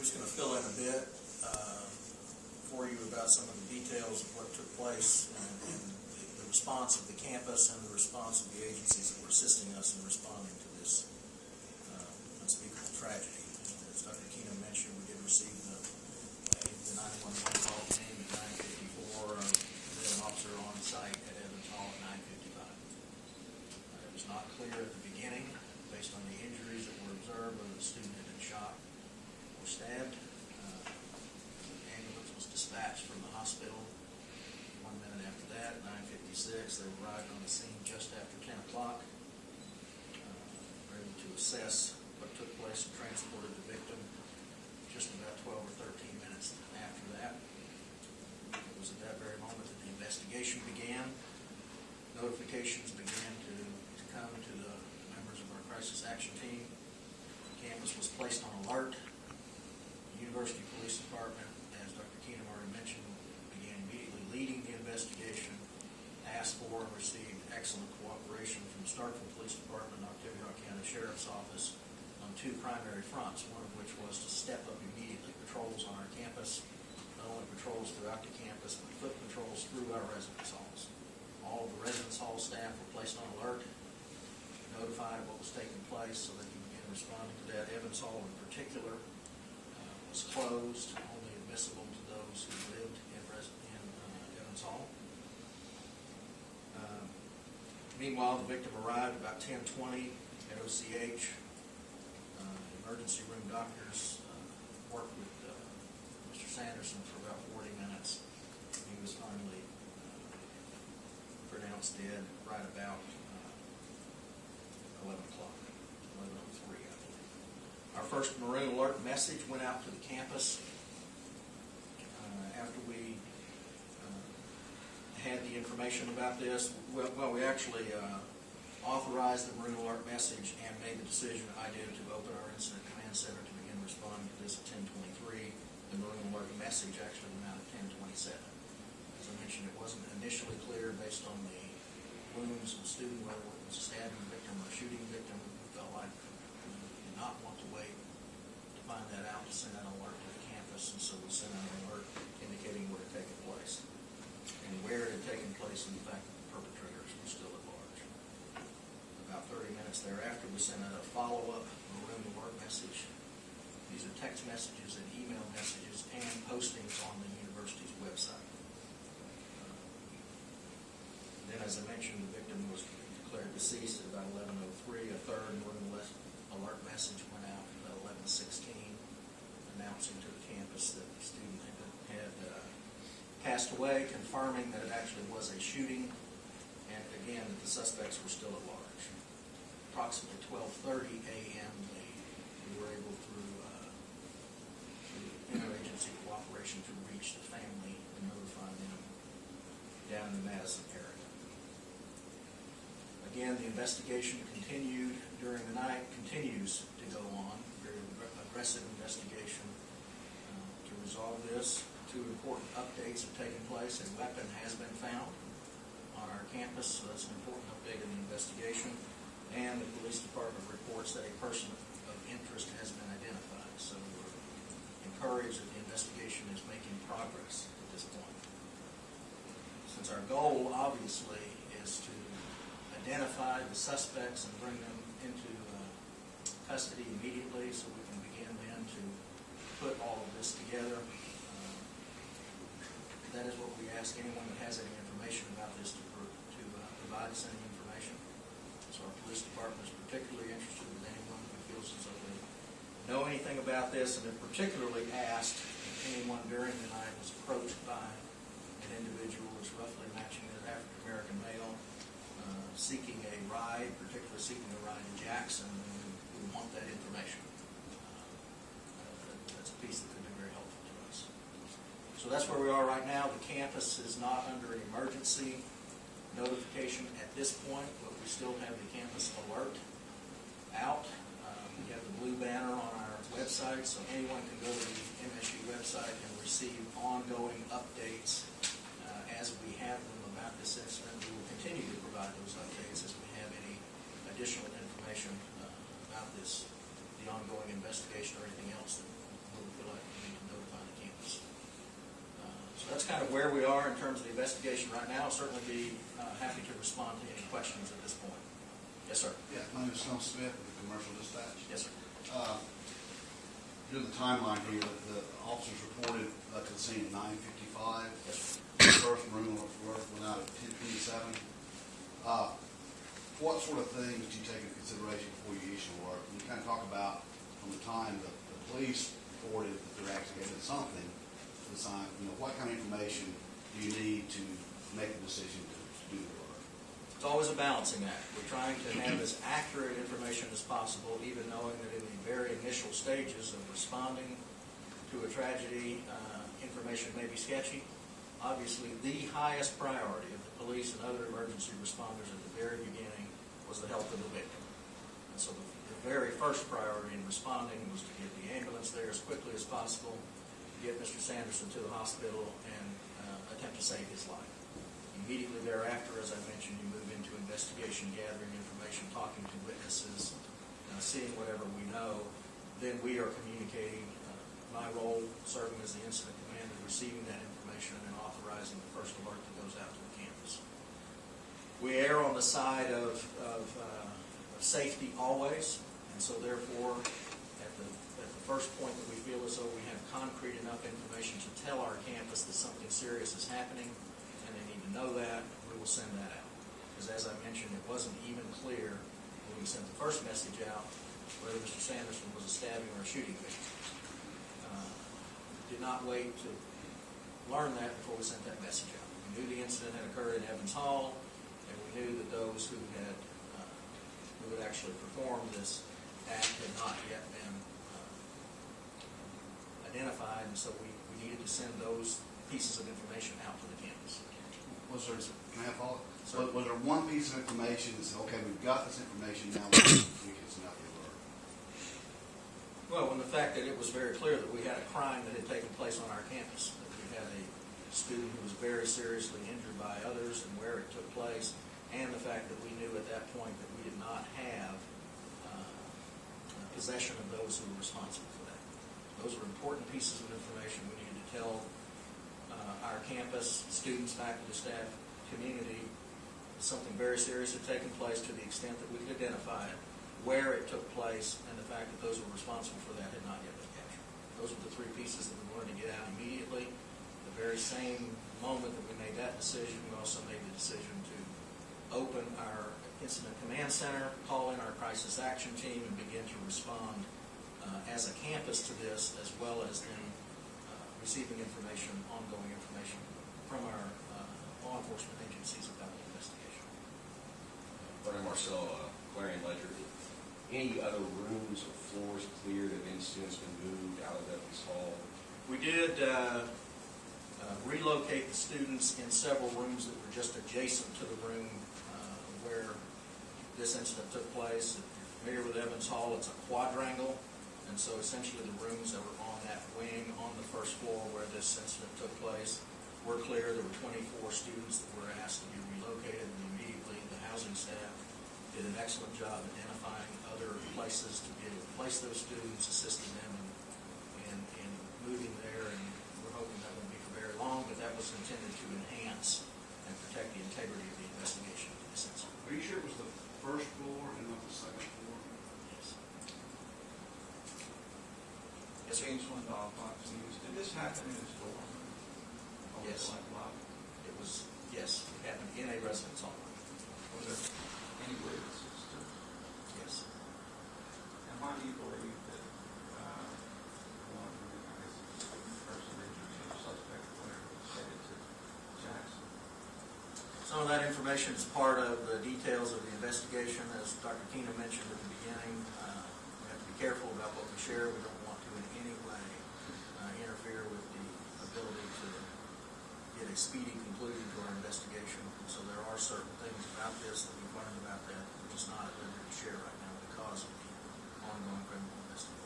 just going to fill in a bit for you about some of the details of what took place and the response of the campus and the response of the agencies that were assisting us in responding to this unspeakable tragedy. As Dr. Keenum mentioned, we did receive the 911 call came at 9:54, and an officer on site at Evans Hall at 9:55. It was not clear at the beginning, based on the injuries that were observed, whether the student had been shot or stabbed. The ambulance was dispatched from the hospital 1 minute after that, 9:56. They arrived on the scene just after 10 o'clock. Were able to assess what took place and transported the victim just about 12 or 13 minutes after that. It was at that very moment that the investigation began. Notifications began to come to the members of our crisis action team. The campus was placed on alert. The University Police Department, as Dr. Keenum already mentioned, began immediately leading the investigation, asked for and received excellent cooperation from Starkville Police Department and Octavia County Sheriff's Office on two primary fronts, one of which was to step up immediately patrols on our campus, not only patrols throughout the campus, but foot patrols through our residence halls. All of the residence hall staff were placed on alert, notified of what was taking place so they could begin responding to that. Evans Hall in particular was closed, only admissible to those who lived in Evans Hall. Meanwhile, the victim arrived about 10:20 at OCH. Emergency room doctors worked with Mr. Sanderson for about 40 minutes. He was finally pronounced dead right about 11 o'clock, 11:03, I believe. Our first Maroon Alert message went out to the campus after we had the information about this. Well, we actually authorized the Maroon Alert message and made the decision I did to open our incident command center to begin responding to this at 10:23. The Maroon Alert message actually went out at 10:27. As I mentioned, it wasn't initially clear based on the wounds of the student whether it was a stabbing victim or a shooting victim. We felt like we did not want to wait to find that out, to send out an alert to the campus, and so we sent out an alert indicating what had taken place and where it had taken place, and the fact that the perpetrators were still at large. About 30 minutes thereafter, we sent out a follow-up Maroon Alert message. These are text messages and email messages and postings on the university's website. Then, as I mentioned, the victim was declared deceased at about 11:03. A third Maroon Alert message went out at about 11:16, announcing to the campus that the student had passed away, confirming that it actually was a shooting, and again that the suspects were still at large. Approximately 12:30 a.m. we were able, through interagency cooperation, to reach the family and notify them down in the Madison area. Again, the investigation continued during the night, continues to go on, very aggressive investigation to resolve this. Two important updates have taken place. A weapon has been found on our campus, so that's an important update in the investigation. And the police department reports that a person of interest has been identified. So we're encouraged that the investigation is making progress at this point. Since our goal, obviously, is to identify the suspects and bring them into custody immediately so we can begin then to put all of this together. That is what we ask anyone that has any information about this to provide us any information. So our police department is particularly interested in anyone who feels as though they know anything about this, and have particularly asked if anyone during the night was approached by an individual who is roughly matching their African-American male, seeking a ride, particularly seeking a ride to Jackson, and we want that information. That's a piece that could be very helpful to us. So that's where we are right now. The campus is not under an emergency notification at this point, but we still have the campus alert out. We have the blue banner on our website, so anyone can go to the MSU website and receive ongoing updates as we have them about this incident. We will continue to provide those updates as we have any additional information about this, the ongoing investigation, or anything else that we'll we feel like we need to notify the campus. So that's kind of where we are in terms of the investigation right now. I'll certainly be happy to respond to any questions at this point. Yes, sir. Yeah, my name is Tom Smith with the Commercial Dispatch. Yes, sir. During the timeline here, the officers reported to the scene at 9:55. Yes, sir. The first room went out at 10:27. What sort of things do you take into consideration before you issue an alert? And you kind of talk about from the time the police reported that they're actually getting something to the sign. What kind of information do you need to make a decision to do the alert? It's always a balancing act. We're trying to have as accurate information as possible, even knowing that in the very initial stages of responding to a tragedy, information may be sketchy. Obviously, the highest priority of the police and other emergency responders at the very beginning was the health of the victim. And so the very first priority in responding was to get the ambulance there as quickly as possible, get Mr. Sanderson to the hospital, and attempt to save his life. Immediately thereafter, as I mentioned, you move into investigation, gathering information, talking to witnesses, seeing whatever we know. Then we are communicating my role, serving as the incident commander, receiving that information and authorizing the first alert that goes out to the campus. We err on the side of safety always, and so therefore, at the first point that we feel as though we have concrete enough information to tell our campus that something serious is happening, and they need to know that, we will send that out. Because as I mentioned, it wasn't even clear when we sent the first message out whether Mr. Sanderson was a stabbing or a shooting victim. Did not wait to learn that before we sent that message out. We knew the incident had occurred in Evans Hall, and we knew that those who had actually performed this act had not yet been identified, and so we needed to send those pieces of information out to the campus. Can I have follow-up? Was there one piece of information that said, okay, we've got this information now, we can send out the alert? Well, when the fact that it was very clear that we had a crime that had taken place on our campus, that we had a student who was very seriously injured by others and where it took place, and the fact that we knew at that point that we did not have possession of those who were responsible for that. Those were important pieces of information we needed to tell our campus, students, faculty, staff, community, something very serious had taken place to the extent that we could identify it, where it took place, and the fact that those who were responsible for that had not yet been captured. Those were the three pieces that we wanted to get out immediately. The very same moment that we made that decision, we also made the decision to open our incident command center, call in our crisis action team, and begin to respond as a campus to this, as well as then receiving information, ongoing information from our law enforcement agencies about the investigation. Brian Marcel, Clarion Ledger. Any other rooms or floors cleared of any students been moved out of Evans Hall? We did relocate the students in several rooms that were just adjacent to the room where this incident took place. If you're familiar with Evans Hall, it's a quadrangle, and so essentially the rooms that were on that wing on the first floor where this incident took place were clear. There were 24 students that were asked to be relocated, and immediately the housing staff did an excellent job identifying other places to be able to place those students, assisting them in moving there, and we're hoping that won't be for very long, but that was intended to enhance and protect the integrity of the investigation of this incident. Are you sure it was the first floor and not the second floor? Yes. Yes, sir. James Swindoll, Fox News. Did this happen in a store? Yes. It was, yes, it happened in a residence hall. Was there any witnesses to it? Yes. And why do you believe that one of the person injured, suspect, whatever, was headed to Jackson? Some of that information is part of the details of the investigation. As Dr. Keenum mentioned at the beginning, we have to be careful about what we share. We don't want to in any way interfere with the ability to get a speedy conclusion to our investigation. And so there are certain things about this that we've learned about that we're just not at liberty to share right now because of the ongoing criminal investigation.